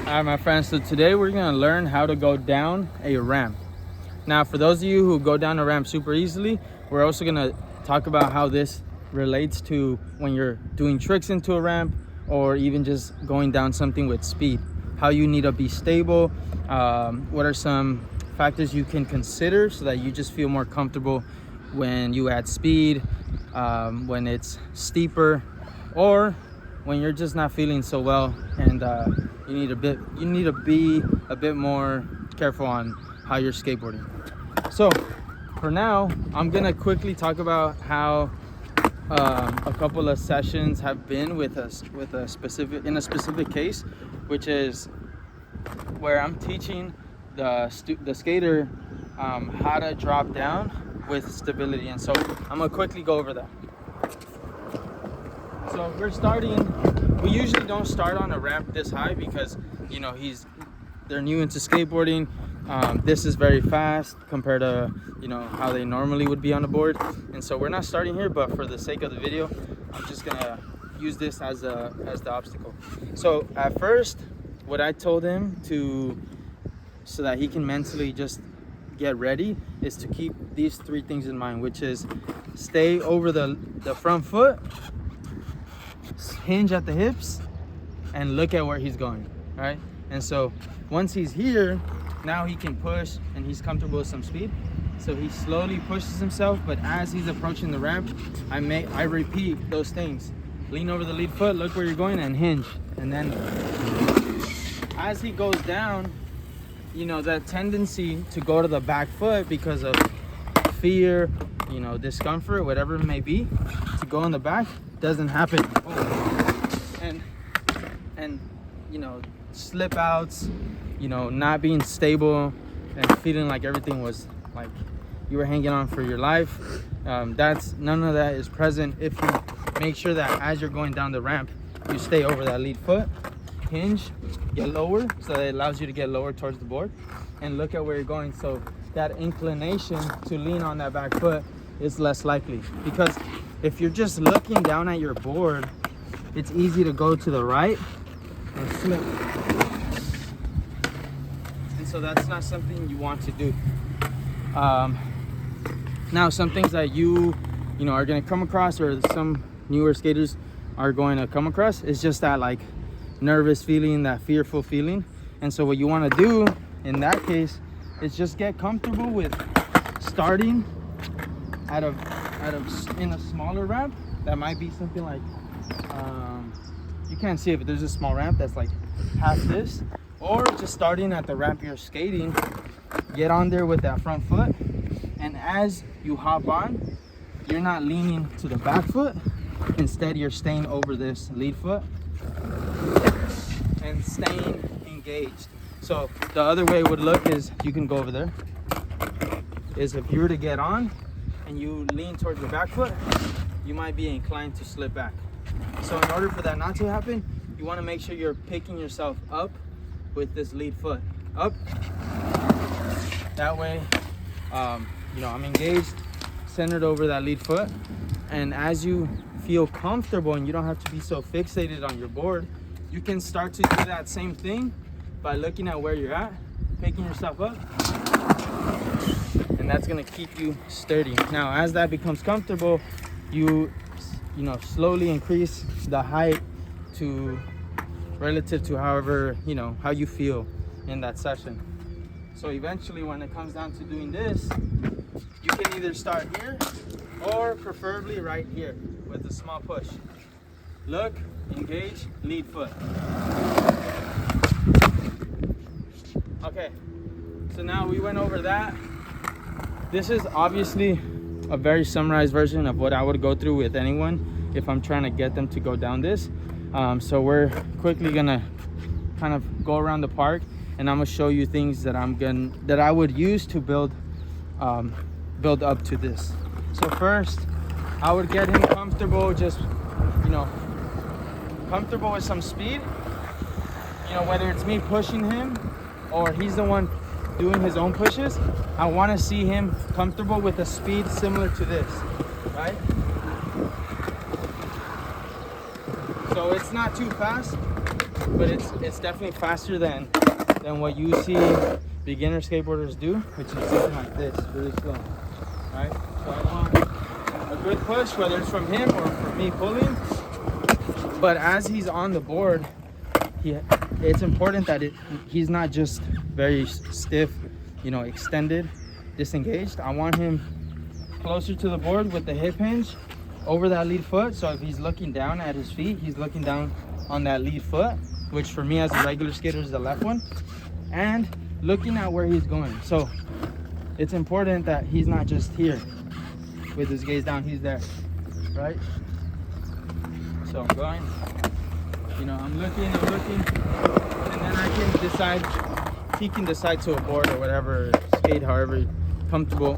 All right, my friends, so today we're gonna learn how to go down a ramp. Now, for those of you who go down a ramp super easily, we're also gonna talk about how this relates to when you're doing tricks into a ramp or even just going down something with speed. How you need to be stable, what are some factors you can consider so that you just feel more comfortable when you add speed, when it's steeper, or when you're just not feeling so well and you need to be a bit more careful on how you're skateboarding. So for now, I'm gonna quickly talk about how a couple of sessions have been in a specific case, which is where I'm teaching the skater how to drop down with stability. And so I'm gonna quickly go over that. So we usually don't start on a ramp this high because, you know, they're new into skateboarding. This is very fast compared to, you know, how they normally would be on the board. And so we're not starting here, but for the sake of the video, I'm just gonna use this as the obstacle. So at first, what I told him so that he can mentally just get ready is to keep these three things in mind, which is stay over the front foot, hinge at the hips, and look at where he's going, right? And so once he's here, now he can push and he's comfortable with some speed. So he slowly pushes himself, but as he's approaching the ramp, I repeat those things. Lean over the lead foot, look where you're going, and hinge. And then as he goes down, you know, that tendency to go to the back foot because of fear, you know, discomfort, whatever it may be, to go in the back doesn't happen. And you know, slip outs, you know, not being stable and feeling like everything was like you were hanging on for your life. None of that is present if you make sure that as you're going down the ramp, you stay over that lead foot, hinge, get lower, so that it allows you to get lower towards the board, and look at where you're going. So that inclination to lean on that back foot is less likely, because if you're just looking down at your board, it's easy to go to the right and slip. And so that's not something you want to do. Now, some things that you know are going to come across, or some newer skaters are going to come across, is just that like nervous feeling, that fearful feeling. And so what you want to do in that case is just get comfortable with starting in a smaller ramp. That might be something like you can't see it, but there's a small ramp that's like half this, or just starting at the ramp you're skating, get on there with that front foot, and as you hop on, you're not leaning to the back foot, instead you're staying over this lead foot and staying engaged. So the other way it would look is, you can go over there, is if you were to get on and you lean towards the back foot, you might be inclined to slip back. So in order for that not to happen, you want to make sure you're picking yourself up with this lead foot up. That way, you know, I'm engaged, centered over that lead foot. And as you feel comfortable and you don't have to be so fixated on your board, you can start to do that same thing by looking at where you're at, picking yourself up, and that's going to keep you sturdy. Now, as that becomes comfortable, you know, slowly increase the height to relative to however, you know, how you feel in that session. So eventually, when it comes down to doing this, you can either start here or preferably right here with a small push. Look, engage, lead foot. Okay, so now we went over that. This is obviously a very summarized version of what I would go through with anyone if I'm trying to get them to go down this. So we're quickly gonna kind of go around the park, and I'm gonna show you things that I would use to build up to this. So first, I would get him comfortable, just, you know, comfortable with some speed. You know, whether it's me pushing him or he's the one doing his own pushes, I want to see him comfortable with a speed similar to this, right? So it's not too fast, but it's definitely faster than what you see beginner skateboarders do, which is something like this, really slow. Right? So I want a good push, whether it's from him or from me pulling. But as he's on the board, it's important that he's not just very stiff, you know, extended, disengaged. I want him closer to the board with the hip hinge over that lead foot. So if he's looking down at his feet, he's looking down on that lead foot, which for me as a regular skater is the left one, and looking at where he's going. So it's important that he's not just here with his gaze down, he's there, right? So I'm going, you know, I'm looking, and then I can decide, he can decide to a board or whatever, skate however comfortable,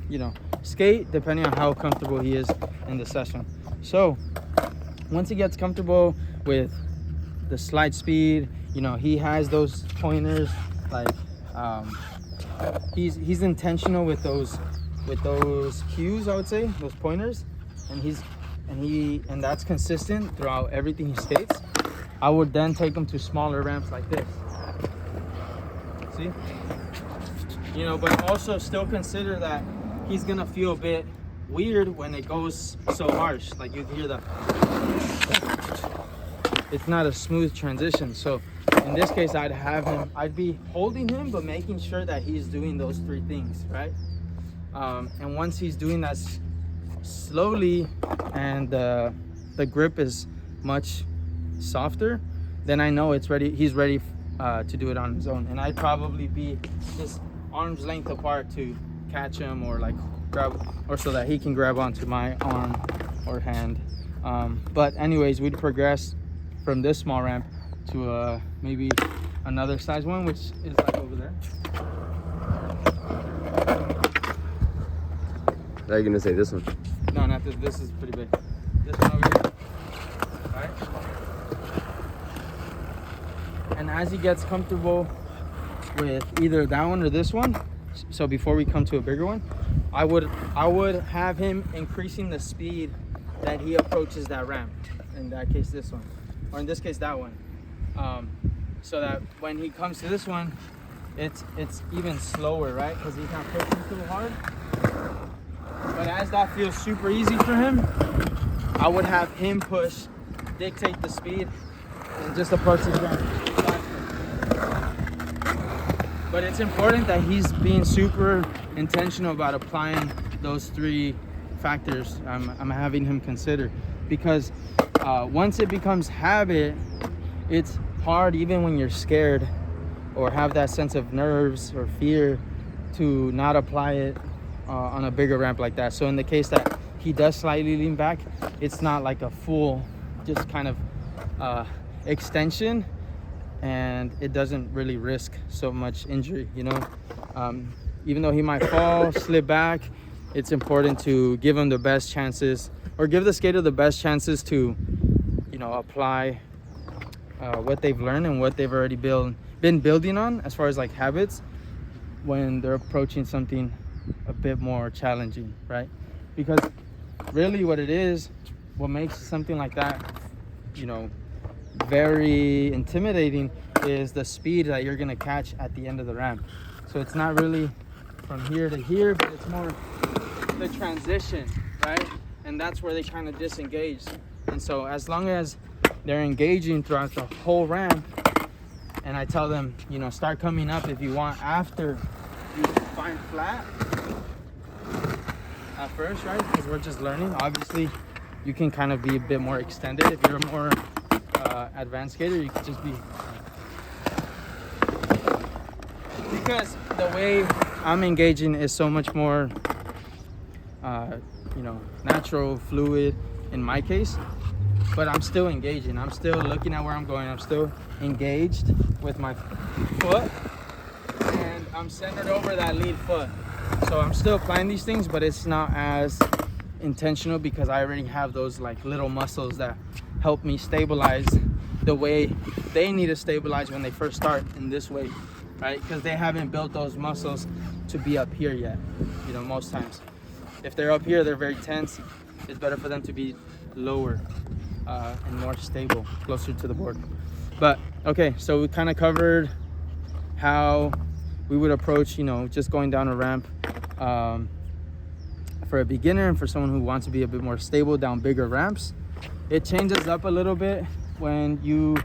you know, skate depending on how comfortable he is in the session. So once he gets comfortable with the slide speed, you know, he has those pointers, like he's intentional with those cues, I would say, those pointers, and that's consistent throughout everything he skates. I would then take him to smaller ramps like this. See? You know, but also still consider that he's gonna feel a bit weird when it goes so harsh. Like you hear the, it's not a smooth transition. So in this case, I'd be holding him, but making sure that he's doing those three things, right? And once he's doing that slowly and the grip is much softer, then I know it's ready. He's ready to do it on his own. And I'd probably be just arm's length apart to catch him, or like grab, or so that he can grab onto my arm or hand. But anyways, we'd progress from this small ramp to maybe another size one, which is like over there. Are you gonna say this one? No, not this. This is pretty big. This one over here. All right. And as he gets comfortable with either that one or this one, so before we come to a bigger one, I would have him increasing the speed that he approaches that ramp. In that case, this one, or in this case, that one. So that when he comes to this one, it's even slower, right? Because he's not pushing too hard. But as that feels super easy for him, I would have him push, dictate the speed, and just approach the ramp. But it's important that he's being super intentional about applying those three factors I'm having him consider. Because once it becomes habit, it's hard, even when you're scared or have that sense of nerves or fear, to not apply it on a bigger ramp like that. So in the case that he does slightly lean back, it's not like a full just kind of extension, and it doesn't really risk so much injury, you know. Even though he might fall, slip back, it's important to give him the best chances, or give the skater the best chances to, you know, apply what they've learned and what they've already been building on as far as like habits when they're approaching something a bit more challenging, right? Because really what it is, what makes something like that, you know, very intimidating, is the speed that you're gonna catch at the end of the ramp. So it's not really from here to here, but it's more the transition, right? And that's where they kind of disengage. And so as long as they're engaging throughout the whole ramp, and I tell them, you know, start coming up if you want after you find flat at first, right? Because we're just learning. Obviously, you can kind of be a bit more extended. If you're a more advanced skater, you could just be, because the way I'm engaging is so much more you know, natural, fluid in my case, but I'm still engaging. I'm still looking at where I'm going. I'm still engaged with my foot, and I'm centered over that lead foot. So I'm still applying these things, but it's not as intentional because I already have those like little muscles that help me stabilize the way they need to stabilize when they first start in this way, right? Because they haven't built those muscles to be up here yet, you know, most times. If they're up here, they're very tense. It's better for them to be lower and more stable, closer to the board. But okay, so we kind of covered how we would approach, you know, just going down a ramp for a beginner and for someone who wants to be a bit more stable down bigger ramps. It changes up a little bit when you're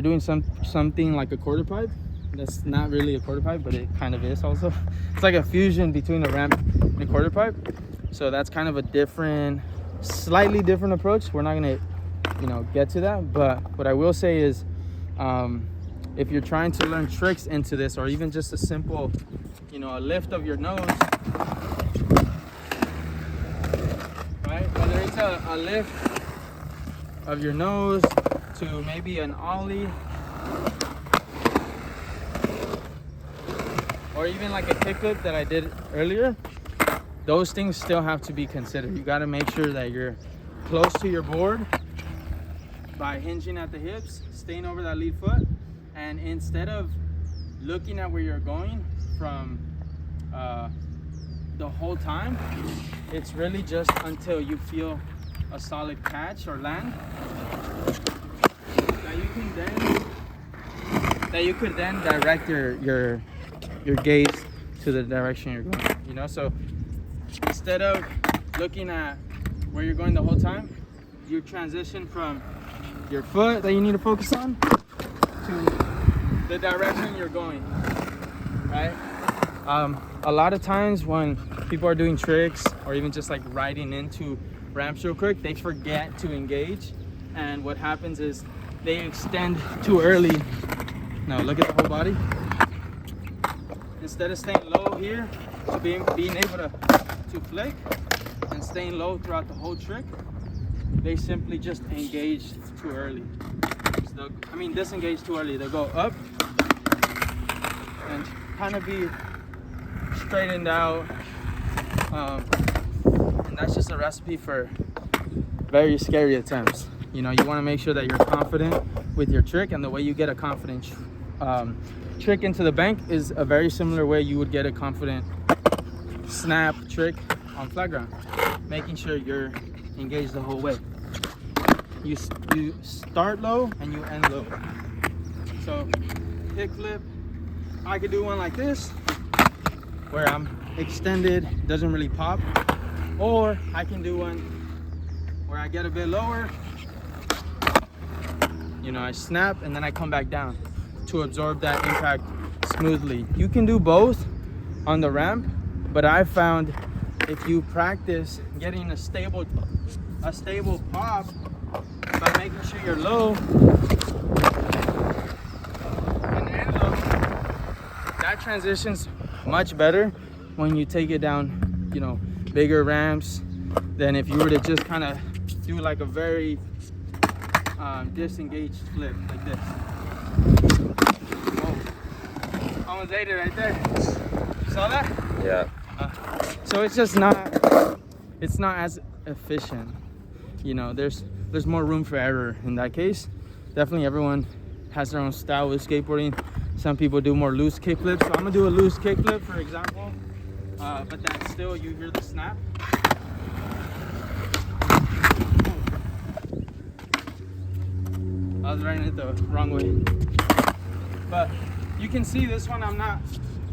doing something like a quarter pipe. That's not really a quarter pipe, but it kind of is also. It's like a fusion between a ramp and a quarter pipe. So that's kind of a different, slightly different approach. We're not gonna, you know, get to that, but what I will say is, if you're trying to learn tricks into this, or even just a simple, you know, a lift of your nose, right? Whether it's a lift of your nose to maybe an ollie, or even like a kickflip that I did earlier, those things still have to be considered. You got to make sure that you're close to your board by hinging at the hips, staying over that lead foot, and instead of looking at where you're going from the whole time, it's really just until you feel a solid catch or land that you could then direct your gaze to the direction you're going, you know. So instead of looking at where you're going the whole time, you transition from your foot that you need to focus on to the direction you're going, right? A lot of times when people are doing tricks or even just like riding into ramps real quick, they forget to engage, and what happens is they extend too early. Now look at the whole body. Instead of staying low here, to being able to flick and staying low throughout the whole trick, they simply just engage too early. So, I mean, disengage too early. They'll go up and kind of be straightened out, and that's just a recipe for very scary attempts. You know, you want to make sure that you're confident with your trick, and the way you get a confident trick into the bank is a very similar way you would get a confident snap trick on flat ground, making sure you're engaged the whole way. You start low and you end low. So kick flip, I could do one like this where I'm extended, doesn't really pop, or I can do one where I get a bit lower, you know, I snap and then I come back down to absorb that impact smoothly. You can do both on the ramp, but I found if you practice getting a stable pop by making sure you're low and end low, that transitions much better when you take it down, you know, bigger ramps than if you were to just kind of do like a very disengaged flip like this. Whoa. Almost ate it right there. Saw that? Yeah. So it's just it's not as efficient. You know, there's more room for error in that case. Definitely everyone has their own style with skateboarding. Some people do more loose kickflips. So I'm gonna do a loose kickflip, for example. But that's still, you hear the snap. I was riding it the wrong way. But you can see this one, I'm not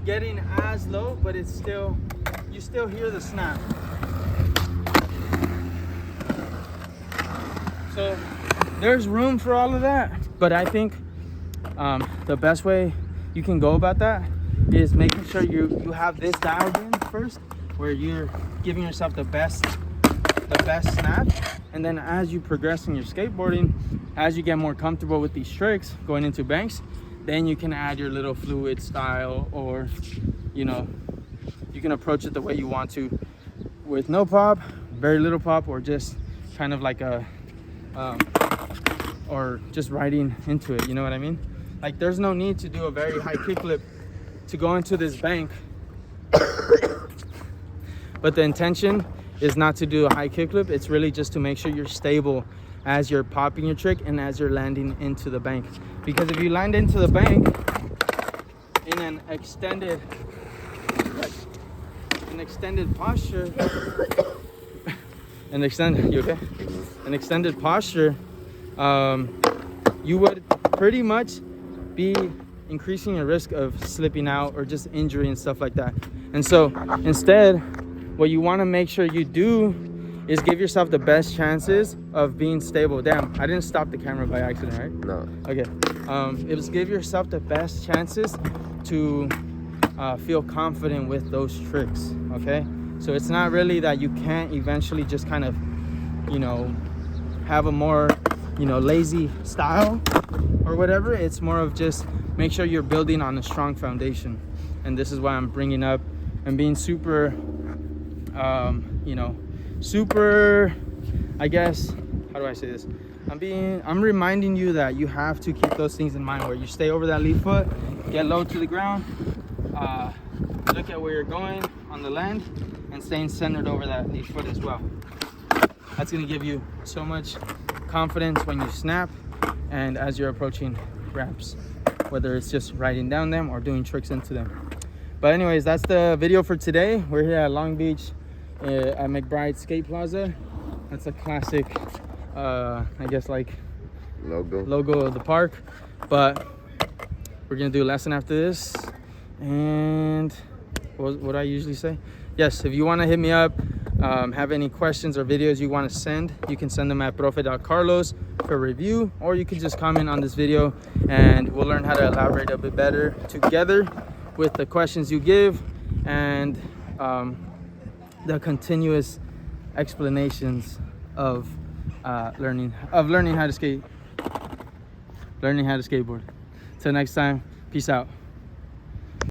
getting as low, but it's still, you still hear the snap. So there's room for all of that, but I think the best way you can go about that is making sure you have this dialed in first, where you're giving yourself the best snap, and then as you progress in your skateboarding, as you get more comfortable with these tricks going into banks, then you can add your little fluid style, or you know, you can approach it the way you want to, with no pop, very little pop, or just kind of like a or just riding into it, you know what I mean? Like, there's no need to do a very high kickflip to go into this bank. But the intention is not to do a high kickflip. It's really just to make sure you're stable as you're popping your trick and as you're landing into the bank. Because if you land into the bank in an extended posture, you okay? An extended posture, you would pretty much be increasing your risk of slipping out or just injury and stuff like that. And so instead, what you want to make sure you do is give yourself the best chances of being stable. Damn, I didn't stop the camera by accident, right? No. Okay. It was give yourself the best chances to feel confident with those tricks, okay? So it's not really that you can't eventually just kind of, you know, have a more, you know, lazy style or whatever. It's more of just make sure you're building on a strong foundation. And this is why I'm bringing up and being super, you know, super, I guess, how do I say this? I'm reminding you that you have to keep those things in mind, where you stay over that lead foot, get low to the ground, look at where you're going on the land, and staying centered over that lead foot as well. That's gonna give you so much confidence when you snap and as you're approaching ramps, whether it's just riding down them or doing tricks into them. But anyways, that's the video for today. We're here at Long Beach at McBride Skate Plaza. That's a classic, I guess, like logo of the park. But we're gonna do a lesson after this. And what I usually say? Yes, if you want to hit me up, have any questions or videos you want to send, you can send them at profe.carlos for review, or you can just comment on this video and we'll learn how to elaborate a bit better together with the questions you give and the continuous explanations of learning how to skate, learning how to skateboard. Till next time, peace out.